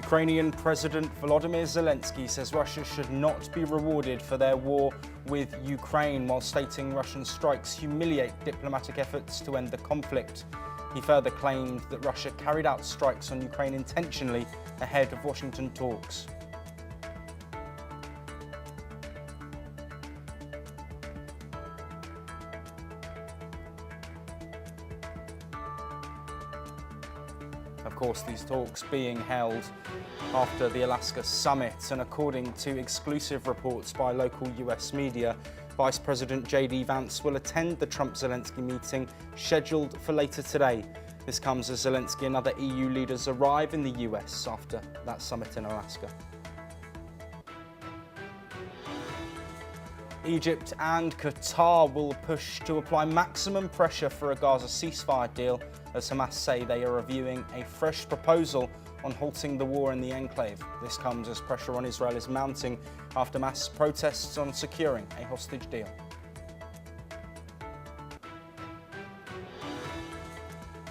Ukrainian President Volodymyr Zelensky says Russia should not be rewarded for their war with Ukraine, while stating Russian strikes humiliate diplomatic efforts to end the conflict. He further claimed that Russia carried out strikes on Ukraine intentionally ahead of Washington talks. Of course, these talks being held after the Alaska summit, and according to exclusive reports by local US media, Vice President J.D. Vance will attend the Trump-Zelensky meeting scheduled for later today. This comes as Zelensky and other EU leaders arrive in the US after that summit in Alaska. Egypt and Qatar will push to apply maximum pressure for a Gaza ceasefire deal, as Hamas say they are reviewing a fresh proposal on halting the war in the enclave. This comes as pressure on Israel is mounting after mass protests on securing a hostage deal.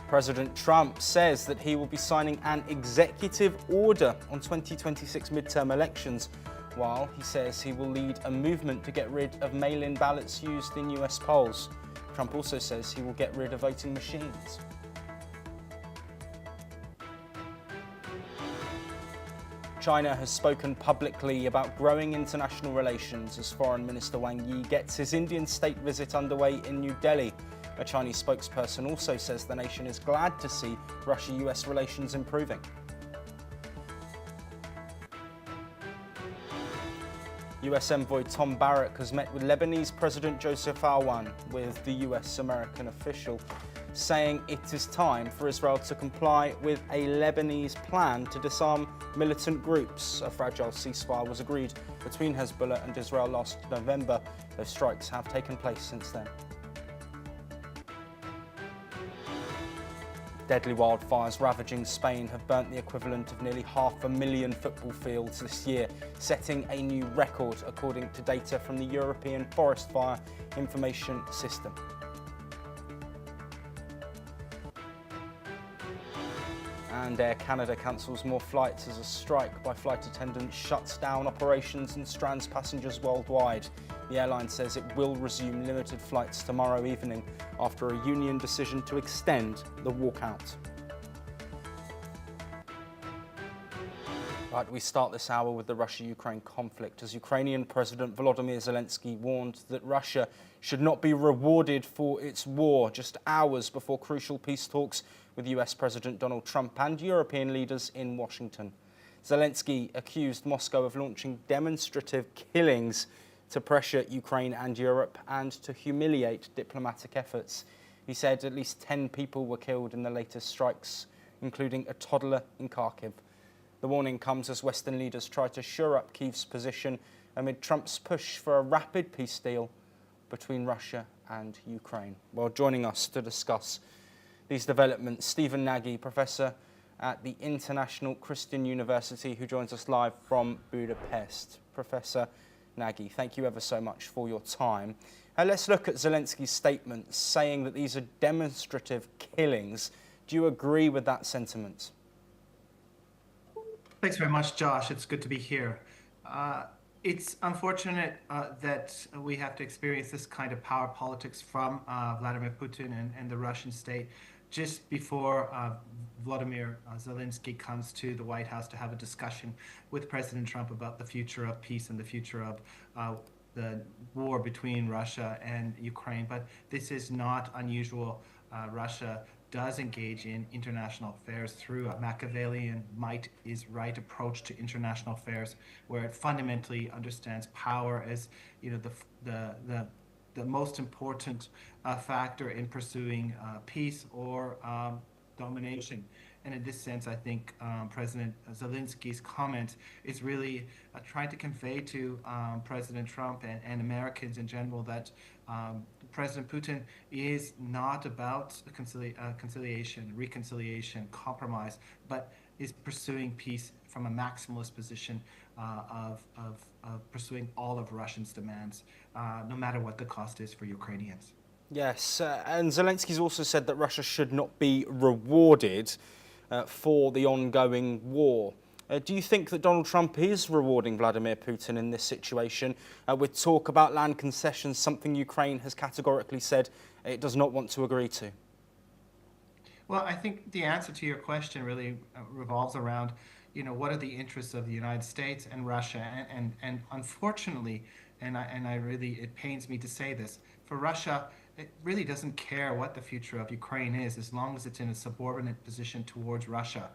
President Trump says that he will be signing an executive order on 2026 midterm elections, while he says he will lead a movement to get rid of mail-in ballots used in US polls. Trump also says he will get rid of voting machines. China has spoken publicly about growing international relations as Foreign Minister Wang gets his Indian state visit underway in New Delhi. A Chinese spokesperson also says the nation is glad to see Russia-US relations improving. US Envoy Tom Barrack has met with Lebanese President Joseph Aoun, with the US-American official saying it is time for Israel to comply with a Lebanese plan to disarm militant groups. A fragile ceasefire was agreed between Hezbollah and Israel last November, though strikes have taken place since then. Deadly wildfires ravaging Spain have burnt the equivalent of nearly 500,000 football fields this year, setting a new record according to data from the European Forest Fire Information System. And Air Canada cancels more flights as a strike by flight attendants shuts down operations and strands passengers worldwide. The airline says it will resume limited flights tomorrow evening after a union decision to extend the walkout. Right, we start this hour with the Russia-Ukraine conflict, as Ukrainian President Volodymyr Zelensky warned that Russia should not be rewarded for its war just hours before crucial peace talks with US President Donald Trump and European leaders in Washington. Zelensky accused Moscow of launching demonstrative killings to pressure Ukraine and Europe and to humiliate diplomatic efforts. He said at least 10 people were killed in the latest strikes, including a toddler in Kharkiv. The warning comes as Western leaders try to shore up Kyiv's position amid Trump's push for a rapid peace deal between Russia and Ukraine. Well, joining us to discuss these developments, Stephen Nagy, professor at the International Christian University, who joins us live from Budapest. Professor Nagy, thank you ever so much for your time. Let's look at Zelensky's statement saying that these are demonstrative killings. Do you agree with that sentiment? Thanks very much, Josh. It's good to be here. It's unfortunate that we have to experience this kind of power politics from Vladimir Putin and the Russian state just before Volodymyr Zelensky comes to the White House to have a discussion with President Trump about the future of peace and the future of the war between Russia and Ukraine. But this is not unusual. Russia does engage in international affairs through a Machiavellian might is right approach to international affairs, where it fundamentally understands power as, you know, the most important factor in pursuing peace or domination. And in this sense, I think President Zelensky's comment is really trying to convey to President Trump and Americans in general that President Putin is not about conciliation, reconciliation, compromise, but is pursuing peace from a maximalist position of pursuing all of Russia's demands, no matter what the cost is for Ukrainians. Yes, and Zelensky's also said that Russia should not be rewarded for the ongoing war. Do you think that Donald Trump is rewarding Vladimir Putin in this situation with talk about land concessions, something Ukraine has categorically said it does not want to agree to? Well, I think the answer to your question really revolves around, what are the interests of the United States and Russia? And unfortunately, and I really, it pains me to say this, for Russia, it really doesn't care what the future of Ukraine is as long as it's in a subordinate position towards Russia.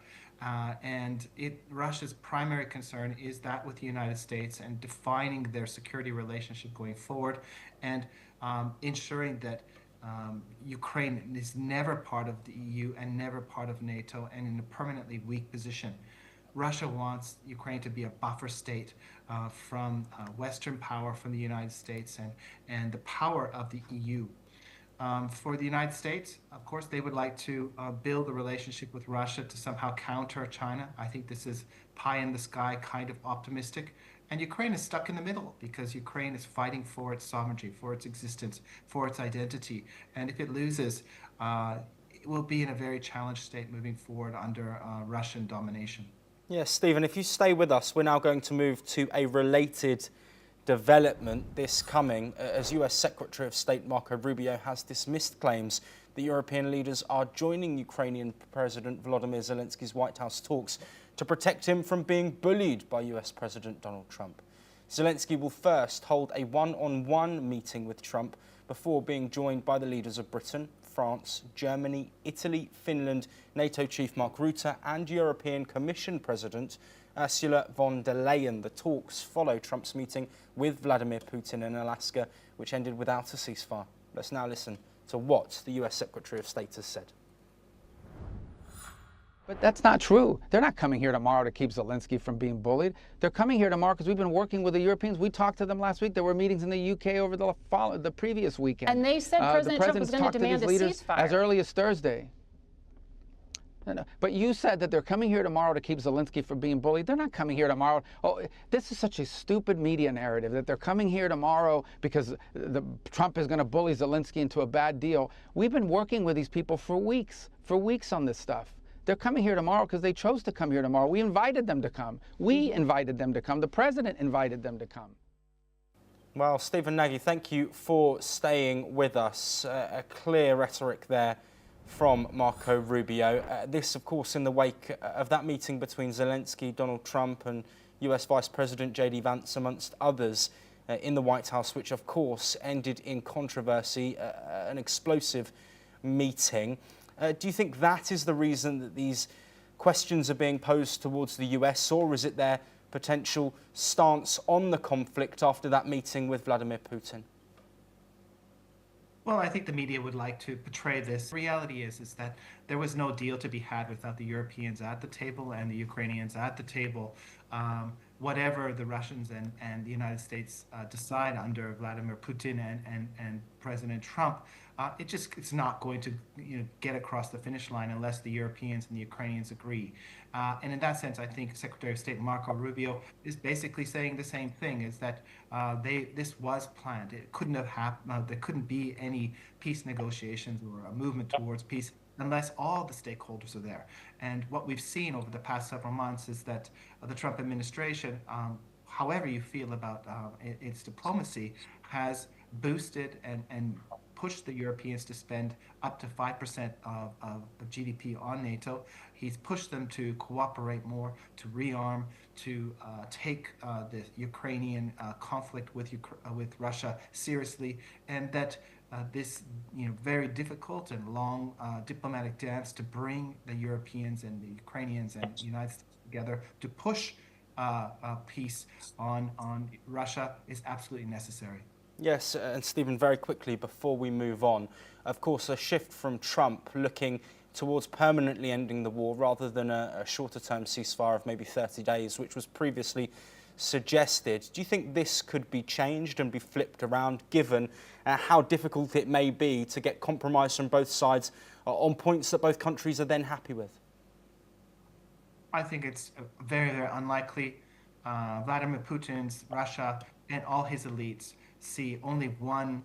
Russia's primary concern is that with the United States and defining their security relationship going forward and ensuring that Ukraine is never part of the EU and never part of NATO and in a permanently weak position. Russia wants Ukraine to be a buffer state from Western power, from the United States and the power of the EU. For the United States, of course, they would like to build a relationship with Russia to somehow counter China. I think this is pie in the sky, kind of optimistic. And Ukraine is stuck in the middle because Ukraine is fighting for its sovereignty, for its existence, for its identity. And if it loses, it will be in a very challenged state moving forward under Russian domination. Yes, Stephen, if you stay with us, we're now going to move to a related development this coming as US Secretary of State Marco Rubio has dismissed claims that European leaders are joining Ukrainian President Volodymyr Zelensky's White House talks to protect him from being bullied by US President Donald Trump. Zelensky will first hold a one-on-one meeting with Trump before being joined by the leaders of Britain, France, Germany, Italy, Finland, NATO Chief Mark Rutte and European Commission President Ursula von der Leyen. The talks follow Trump's meeting with Vladimir Putin in Alaska, which ended without a ceasefire. Let's now listen to what the US Secretary of State has said. But that's not true. They're not coming here tomorrow to keep Zelensky from being bullied. They're coming here tomorrow because we've been working with the Europeans. We talked to them last week. There were meetings in the UK over the previous weekend. And they said President Trump was going to demand a ceasefire. As early as Thursday. No. But you said that they're coming here tomorrow to keep Zelensky from being bullied. They're not coming here tomorrow. Oh, this is such a stupid media narrative that they're coming here tomorrow because Trump is going to bully Zelensky into a bad deal. We've been working with these people for weeks on this stuff. They're coming here tomorrow because they chose to come here tomorrow. We invited them to come. We invited them to come. The president invited them to come. Well, Stephen Nagy, thank you for staying with us. A clear rhetoric there from Marco Rubio. This, of course, in the wake of that meeting between Zelensky, Donald Trump and US Vice President J.D. Vance, amongst others, in the White House, which, of course, ended in controversy, an explosive meeting. Do you think that is the reason that these questions are being posed towards the US, or is it their potential stance on the conflict after that meeting with Vladimir Putin? Well, I think the media would like to portray this. The reality is that there was no deal to be had without the Europeans at the table and the Ukrainians at the table. Whatever the Russians and the United States decide under Vladimir Putin and President Trump, it's not going to get across the finish line unless the Europeans and the Ukrainians agree. And in that sense, I think Secretary of State Marco Rubio is basically saying the same thing: is that this was planned. It couldn't have happened. There couldn't be any peace negotiations or a movement towards peace unless all the stakeholders are there. And what we've seen over the past several months is that the Trump administration, however you feel about its diplomacy, has boosted and pushed the Europeans to spend up to 5% of GDP on NATO. He's pushed them to cooperate more, to rearm, to take the Ukrainian conflict with Russia seriously, and that this very difficult and long diplomatic dance to bring the Europeans and the Ukrainians and the United States together to push peace on Russia is absolutely necessary. Yes, and Stephen, very quickly before we move on, of course, a shift from Trump looking towards permanently ending the war rather than a shorter-term ceasefire of maybe 30 days, which was previously suggested. Do you think this could be changed and be flipped around, given how difficult it may be to get compromise from both sides on points that both countries are then happy with? I think it's very, very unlikely. Vladimir Putin's Russia and all his elites see only one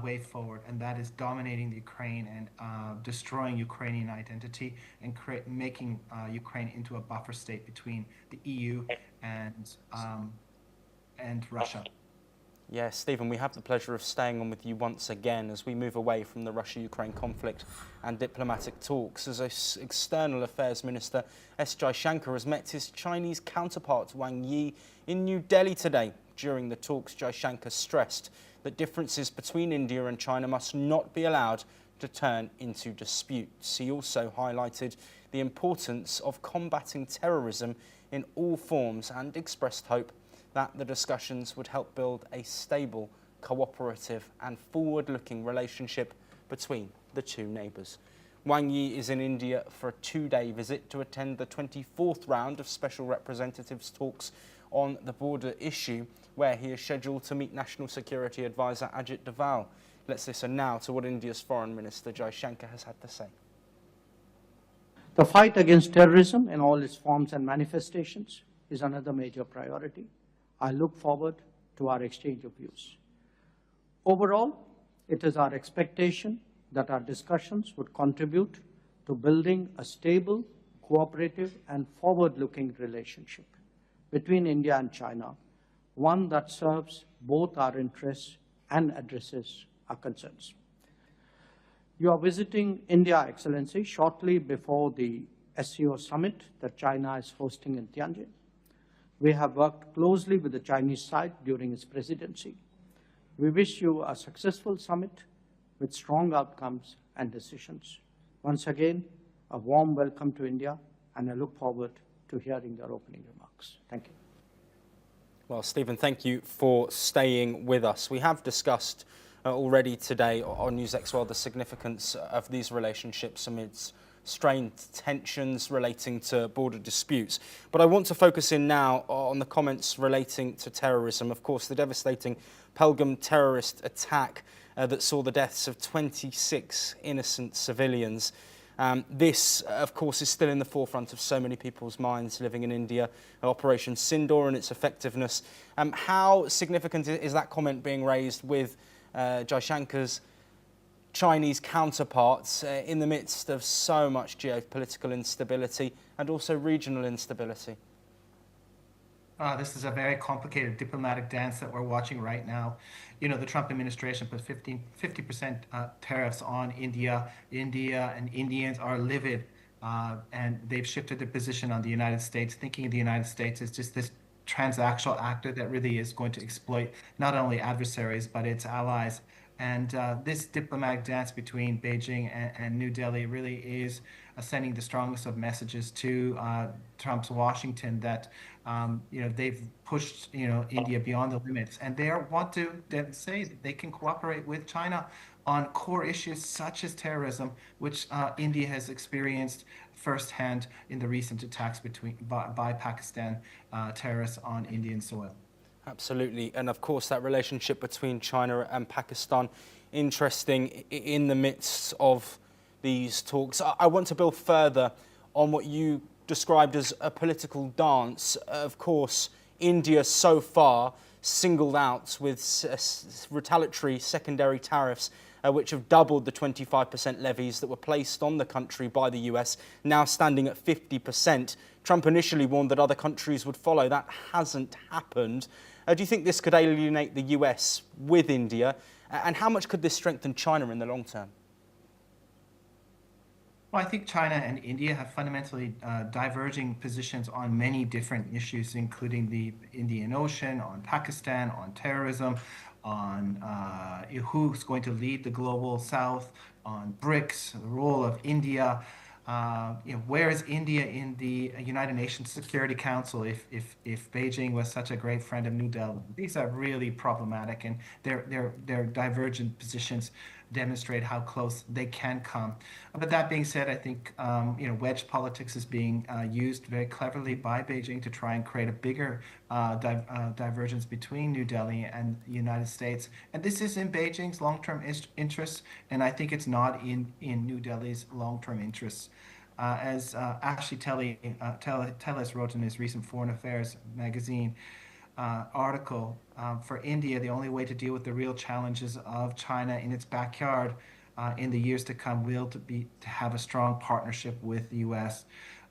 way forward, and that is dominating the Ukraine and destroying Ukrainian identity and making Ukraine into a buffer state between the EU and Russia. Yes, Stephen, we have the pleasure of staying on with you once again as we move away from the Russia-Ukraine conflict and diplomatic talks. As External Affairs Minister S. Jaishankar has met his Chinese counterpart Wang Yi in New Delhi today. During the talks, Jaishankar stressed that differences between India and China must not be allowed to turn into disputes. He also highlighted the importance of combating terrorism in all forms and expressed hope that the discussions would help build a stable, cooperative and forward-looking relationship between the two neighbours. Wang Yi is in India for a 2-day visit to attend the 24th round of Special Representatives talks on the border issue, where he is scheduled to meet National Security Advisor Ajit Doval. Let's listen now to what India's Foreign Minister Jaishankar has had to say. The fight against terrorism in all its forms and manifestations is another major priority. I look forward to our exchange of views. Overall, it is our expectation that our discussions would contribute to building a stable, cooperative, and forward-looking relationship between India and China, one that serves both our interests and addresses our concerns. You are visiting India, Excellency, shortly before the SCO summit that China is hosting in Tianjin. We have worked closely with the Chinese side during its presidency. We wish you a successful summit with strong outcomes and decisions. Once again, a warm welcome to India, and I look forward to hearing your opening remarks. Thank you. Well, Stephen, thank you for staying with us. We have discussed already today on NewsX the significance of these relationships amidst strained tensions relating to border disputes. But I want to focus in now on the comments relating to terrorism. Of course, the devastating Pelgam terrorist attack that saw the deaths of 26 innocent civilians. This, of course, is still in the forefront of so many people's minds living in India. Operation Sindoor and its effectiveness. How significant is that comment being raised with Jaishankar's Chinese counterparts in the midst of so much geopolitical instability and also regional instability? This is a very complicated diplomatic dance that we're watching right now. You know, the Trump administration put 50% tariffs on India. India and Indians are livid, and they've shifted their position on the United States, thinking of the United States as just this transactional actor that really is going to exploit not only adversaries, but its allies. And this diplomatic dance between Beijing and New Delhi really is sending the strongest of messages to Trump's Washington that they've pushed India beyond the limits, and they want to say that they can cooperate with China on core issues such as terrorism, which India has experienced firsthand in the recent attacks by Pakistan terrorists on Indian soil. Absolutely. And of course, that relationship between China and Pakistan, interesting in the midst of these talks. I want to build further on what you described as a political dance. Of course, India so far singled out with retaliatory secondary tariffs, which have doubled the 25% levies that were placed on the country by the US, now standing at 50%. Trump initially warned that other countries would follow. That hasn't happened. Do you think this could alienate the US with India? And how much could this strengthen China in the long term? Well, I think China and India have fundamentally diverging positions on many different issues, including the Indian Ocean, on Pakistan, on terrorism, on who's going to lead the global South, on BRICS, the role of India. Where is India in the United Nations Security Council if Beijing was such a great friend of New Delhi? These are really problematic, and their divergent positions demonstrate how close they can come. But that being said, I think wedge politics is being used very cleverly by Beijing to try and create a bigger divergence between New Delhi and the United States. And this is in Beijing's long-term interests, and I think it's not in New Delhi's long-term interests. As Ashley Telles wrote in his recent Foreign Affairs magazine, article, for India, the only way to deal with the real challenges of China in its backyard in the years to come will to have a strong partnership with the U.S.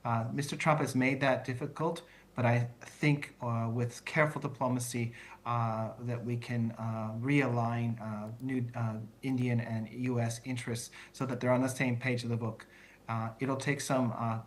Mr. Trump has made that difficult, but I think with careful diplomacy that we can realign new Indian and U.S. interests so that they're on the same page of the book. It'll take some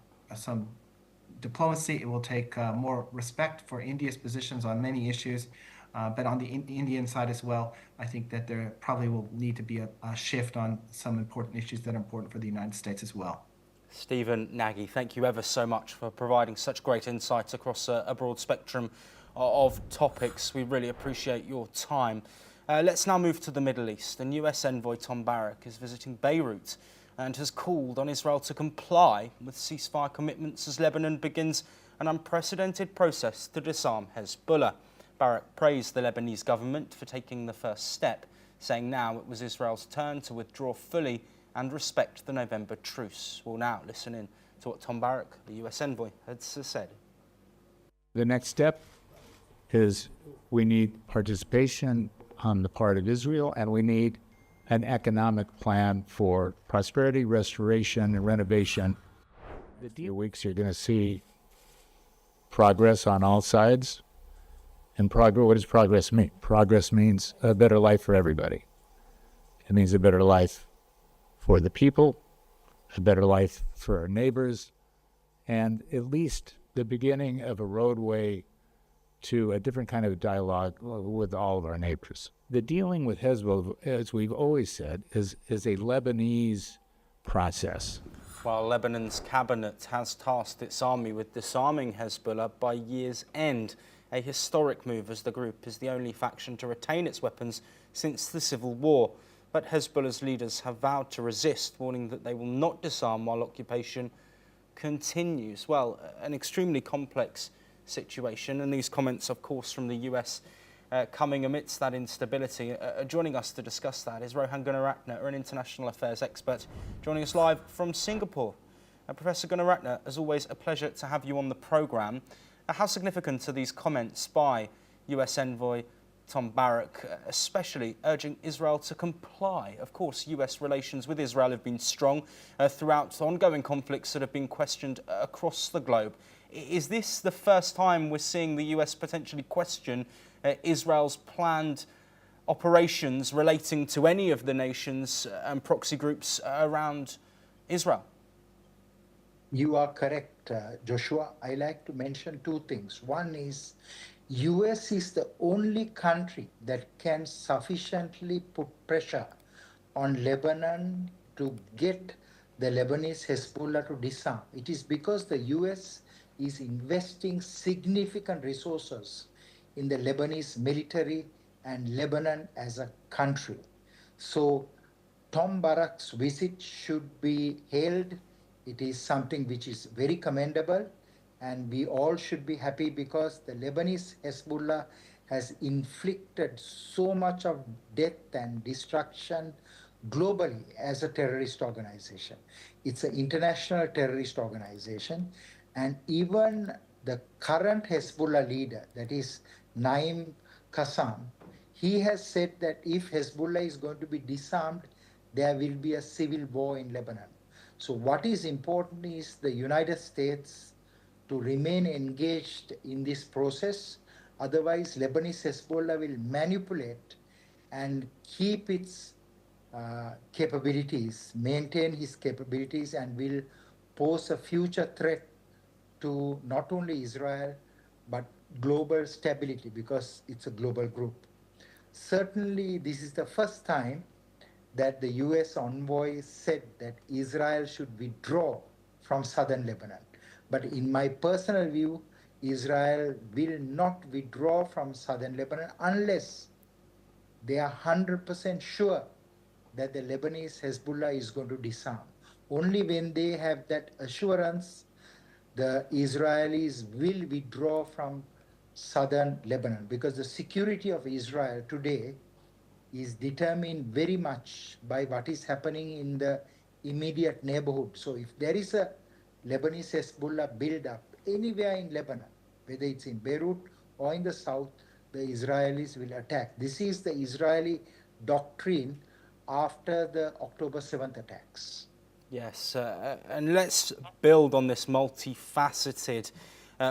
diplomacy. It will take more respect for India's positions on many issues, but on the Indian side as well, I think that there probably will need to be a shift on some important issues that are important for the United States as well. Stephen Nagy, thank you ever so much for providing such great insights across a broad spectrum of topics. We really appreciate your time. Let's now move to the Middle East. And US Envoy Tom Barrack is visiting Beirut and has called on Israel to comply with ceasefire commitments as Lebanon begins an unprecedented process to disarm Hezbollah. Barrack praised the Lebanese government for taking the first step, saying now it was Israel's turn to withdraw fully and respect the November truce. We'll now listen in to what Tom Barrack, the US envoy, has said. The next step is we need participation on the part of Israel, and we need an economic plan for prosperity, restoration, and renovation. In a few weeks, you're going to see progress on all sides. And what does progress mean? Progress means a better life for everybody. It means a better life for the people, a better life for our neighbors, and at least the beginning of a roadway to a different kind of dialogue with all of our neighbors. The dealing with Hezbollah, as we've always said, is a Lebanese process. While Lebanon's cabinet has tasked its army with disarming Hezbollah by year's end, a historic move as the group is the only faction to retain its weapons since the civil war. But Hezbollah's leaders have vowed to resist, warning that they will not disarm while occupation continues. Well, an extremely complex situation, and these comments, of course, from the US coming amidst that instability. Joining us to discuss that is Rohan Gunaratne, an international affairs expert, joining us live from Singapore. Professor Gunaratne, as always, a pleasure to have you on the programme. How significant are these comments by US envoy Tom Barrack, especially urging Israel to comply? Of course, US relations with Israel have been strong throughout ongoing conflicts that have been questioned across the globe. Is this the first time we're seeing the US potentially question Israel's planned operations relating to any of the nations and proxy groups around Israel? You are correct, Joshua. I like to mention two things. One is US is the only country that can sufficiently put pressure on Lebanon to get the Lebanese Hezbollah to disarm. It is because the US is investing significant resources in the Lebanese military and Lebanon as a country. So Tom Barrack's visit should be hailed. It is something which is very commendable, and we all should be happy because the Lebanese Hezbollah has inflicted so much of death and destruction globally as a terrorist organization. It's an international terrorist organization, and even the current Hezbollah leader, that is Naim Qassam, he has said that if Hezbollah is going to be disarmed, there will be a civil war in Lebanon. So what is important is the United States to remain engaged in this process. Otherwise, Lebanese Hezbollah will manipulate and keep its capabilities, maintain his capabilities, and will pose a future threat to not only Israel, but global stability, because it's a global group. Certainly, this is the first time that the US envoy said that Israel should withdraw from southern Lebanon. But in my personal view, Israel will not withdraw from southern Lebanon unless they are 100% sure that the Lebanese Hezbollah is going to disarm. Only when they have that assurance, the Israelis will withdraw from southern Lebanon, because the security of Israel today is determined very much by what is happening in the immediate neighborhood. So if there is a Lebanese Hezbollah build-up anywhere in Lebanon, whether it's in Beirut or in the south, the Israelis will attack. This is the Israeli doctrine after the October 7th attacks. Yes, and let's build on this multifaceted,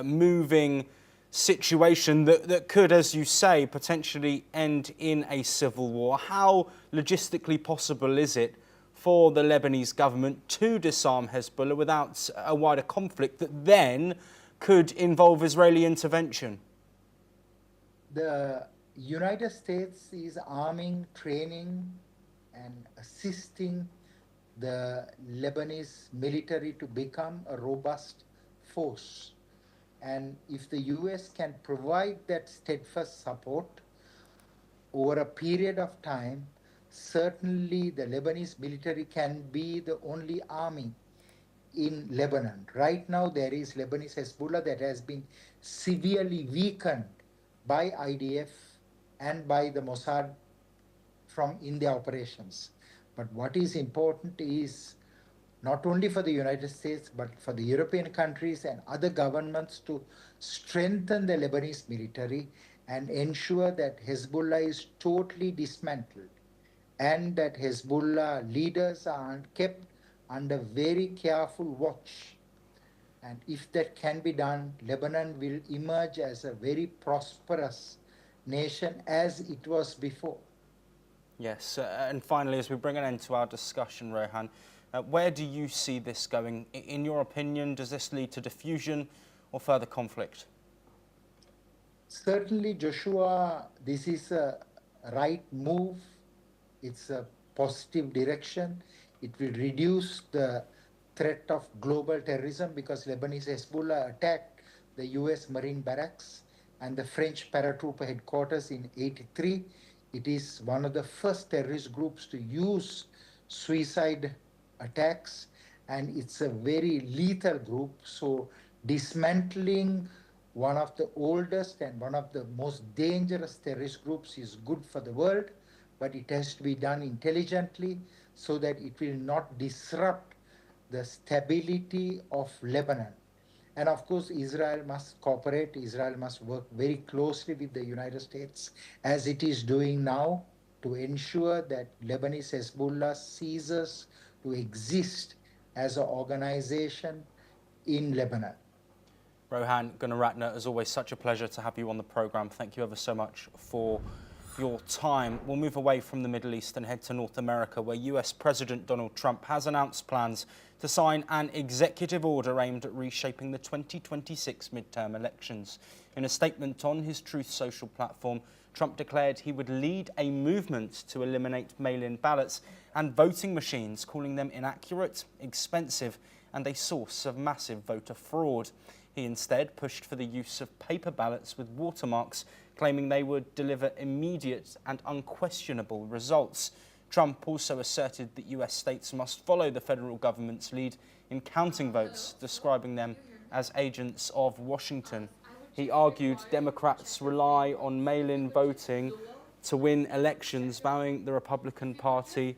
moving situation that could, as you say, potentially end in a civil war. How logistically possible is it for the Lebanese government to disarm Hezbollah without a wider conflict that then could involve Israeli intervention? The United States is arming, training, and assisting the Lebanese military to become a robust force. And if the US can provide that steadfast support over a period of time, certainly the Lebanese military can be the only army in Lebanon. Right now, there is Lebanese Hezbollah that has been severely weakened by IDF and by the Mossad in their operations. But what is important is not only for the United States, but for the European countries and other governments to strengthen the Lebanese military and ensure that Hezbollah is totally dismantled and that Hezbollah leaders are kept under very careful watch. And if that can be done, Lebanon will emerge as a very prosperous nation as it was before. Yes, and finally, as we bring an end to our discussion, Rohan, where do you see this going? In your opinion, does this lead to diffusion or further conflict? Certainly, Joshua, this is a right move. It's a positive direction. It will reduce the threat of global terrorism because Lebanese Hezbollah attacked the US Marine barracks and the French paratrooper headquarters in '83. It is one of the first terrorist groups to use suicide attacks, and it's a very lethal group. So dismantling one of the oldest and one of the most dangerous terrorist groups is good for the world, but it has to be done intelligently so that it will not disrupt the stability of Lebanon. And of course, Israel must cooperate. Israel must work very closely with the United States, as it is doing now, to ensure that Lebanese Hezbollah ceases to exist as an organization in Lebanon. Rohan Gunaratne, as always, such a pleasure to have you on the programme. Thank you ever so much for your time. We'll move away from the Middle East and head to North America, where US President Donald Trump has announced plans to sign an executive order aimed at reshaping the 2026 midterm elections. In a statement on his Truth Social platform, Trump declared he would lead a movement to eliminate mail-in ballots and voting machines, calling them inaccurate, expensive, and a source of massive voter fraud. He instead pushed for the use of paper ballots with watermarks, claiming they would deliver immediate and unquestionable results. Trump also asserted that US states must follow the federal government's lead in counting votes, describing them as agents of Washington. He argued Democrats rely on mail-in voting to win elections, vowing the Republican Party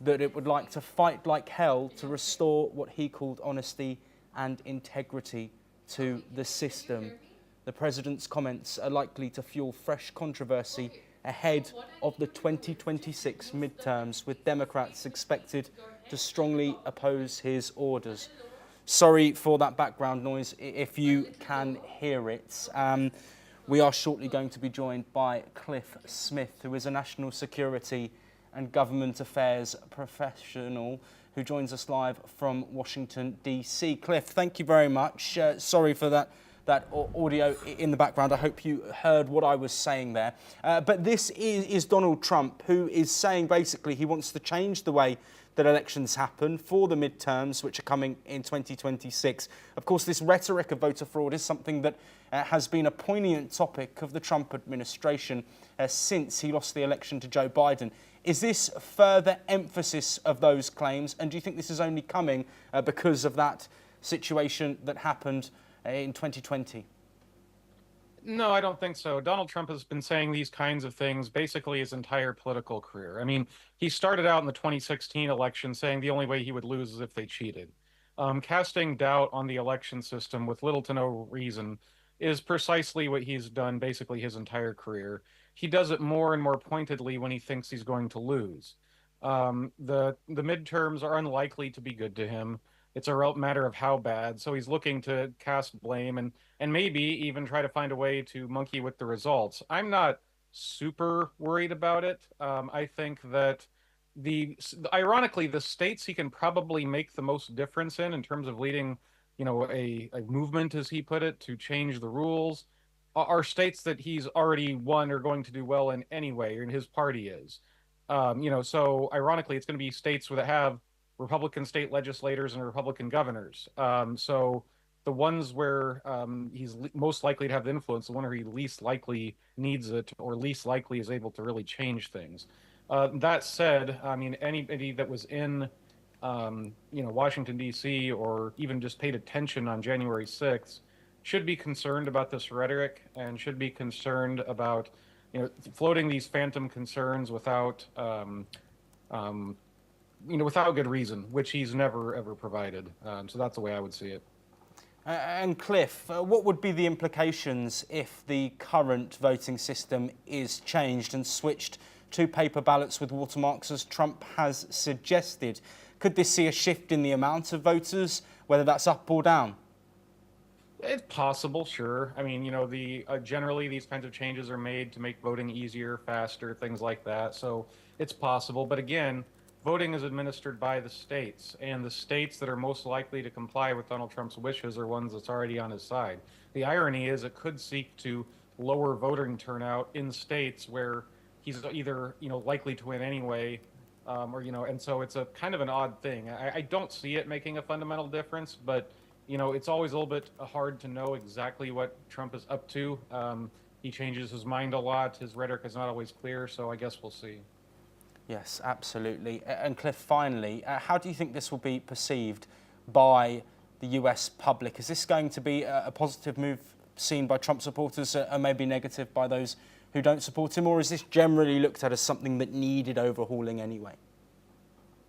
that it would like to fight like hell to restore what he called honesty and integrity to the system. The president's comments are likely to fuel fresh controversy ahead of the 2026 midterms, with Democrats expected to strongly oppose his orders. Sorry for that background noise if you can hear it. We are shortly going to be joined by Cliff Smith, who is a national security and government affairs professional who joins us live from Washington, D.C. Cliff, thank you very much. Sorry for that audio in the background. I hope you heard what I was saying there. But this is Donald Trump, who is saying basically he wants to change the way that elections happen for the midterms, which are coming in 2026. Of course, this rhetoric of voter fraud is something that has been a poignant topic of the Trump administration since he lost the election to Joe Biden. Is this further emphasis of those claims? And do you think this is only coming because of that situation that happened in 2020? No, I don't think so. Donald Trump has been saying these kinds of things basically his entire political career. I mean, he started out in the 2016 election saying the only way he would lose is if they cheated. Casting doubt on the election system with little to no reason is precisely what he's done basically his entire career. He does it more and more pointedly when he thinks he's going to lose. The midterms are unlikely to be good to him. It's a real matter of how bad. So he's looking to cast blame and maybe even try to find a way to monkey with the results. I'm not super worried about it. I think that ironically, the states he can probably make the most difference in terms of leading, a movement, as he put it, to change the rules, are states that he's already won or going to do well in anyway, and his party is. So ironically, it's going to be states that have Republican state legislators and Republican governors. So the ones where he's most likely to have influence, the one where he least likely needs it or least likely is able to really change things. That said, I mean, anybody that was in, Washington, D.C., or even just paid attention on January 6th should be concerned about this rhetoric and should be concerned about, floating these phantom concerns without, without good reason, which he's never, ever provided. So that's the way I would see it. And Cliff, what would be the implications if the current voting system is changed and switched to paper ballots with watermarks, as Trump has suggested? Could this see a shift in the amount of voters, whether that's up or down? It's possible, sure. I mean, generally these kinds of changes are made to make voting easier, faster, things like that. So it's possible. But again, voting is administered by the states, and the states that are most likely to comply with Donald Trump's wishes are ones that's already on his side. The irony is it could seek to lower voting turnout in states where he's either, likely to win anyway, and so it's a kind of an odd thing. I don't see it making a fundamental difference, but it's always a little bit hard to know exactly what Trump is up to. He changes his mind a lot. His rhetoric is not always clear, so I guess we'll see. Yes, absolutely. And Cliff, finally, how do you think this will be perceived by the US public? Is this going to be a positive move seen by Trump supporters and maybe negative by those who don't support him, or is this generally looked at as something that needed overhauling anyway?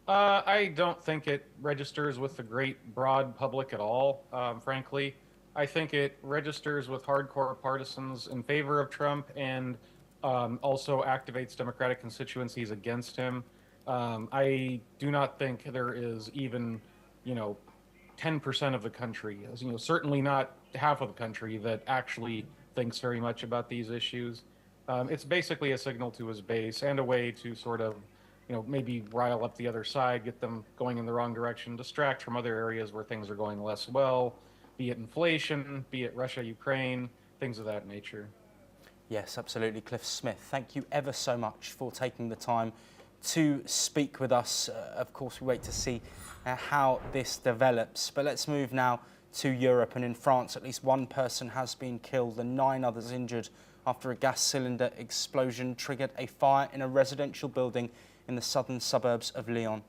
I don't think it registers with the great broad public at all, frankly. I think it registers with hardcore partisans in favor of Trump and also activates Democratic constituencies against him. I do not think there is even, 10% of the country, certainly not half of the country, that actually thinks very much about these issues. It's basically a signal to his base and a way to sort of, maybe rile up the other side, get them going in the wrong direction, distract from other areas where things are going less well, be it inflation, be it Russia, Ukraine, things of that nature. Yes, absolutely. Cliff Smith, thank you ever so much for taking the time to speak with us. Of course, we wait to see how this develops. But let's move now to Europe. And in France, at least one person has been killed and 9 others injured after a gas cylinder explosion triggered a fire in a residential building in the southern suburbs of Lyon.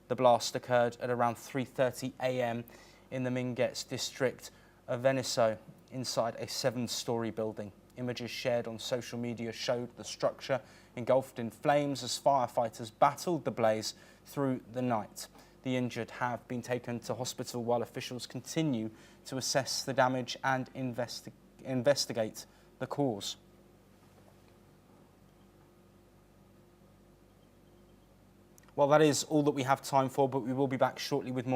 The blast occurred at around 3:30 a.m. in the Minguets district of Venesso, inside a 7-story building. Images shared on social media showed the structure engulfed in flames as firefighters battled the blaze through the night. The injured have been taken to hospital while officials continue to assess the damage and investigate the cause. Well, that is all that we have time for, but we will be back shortly with more.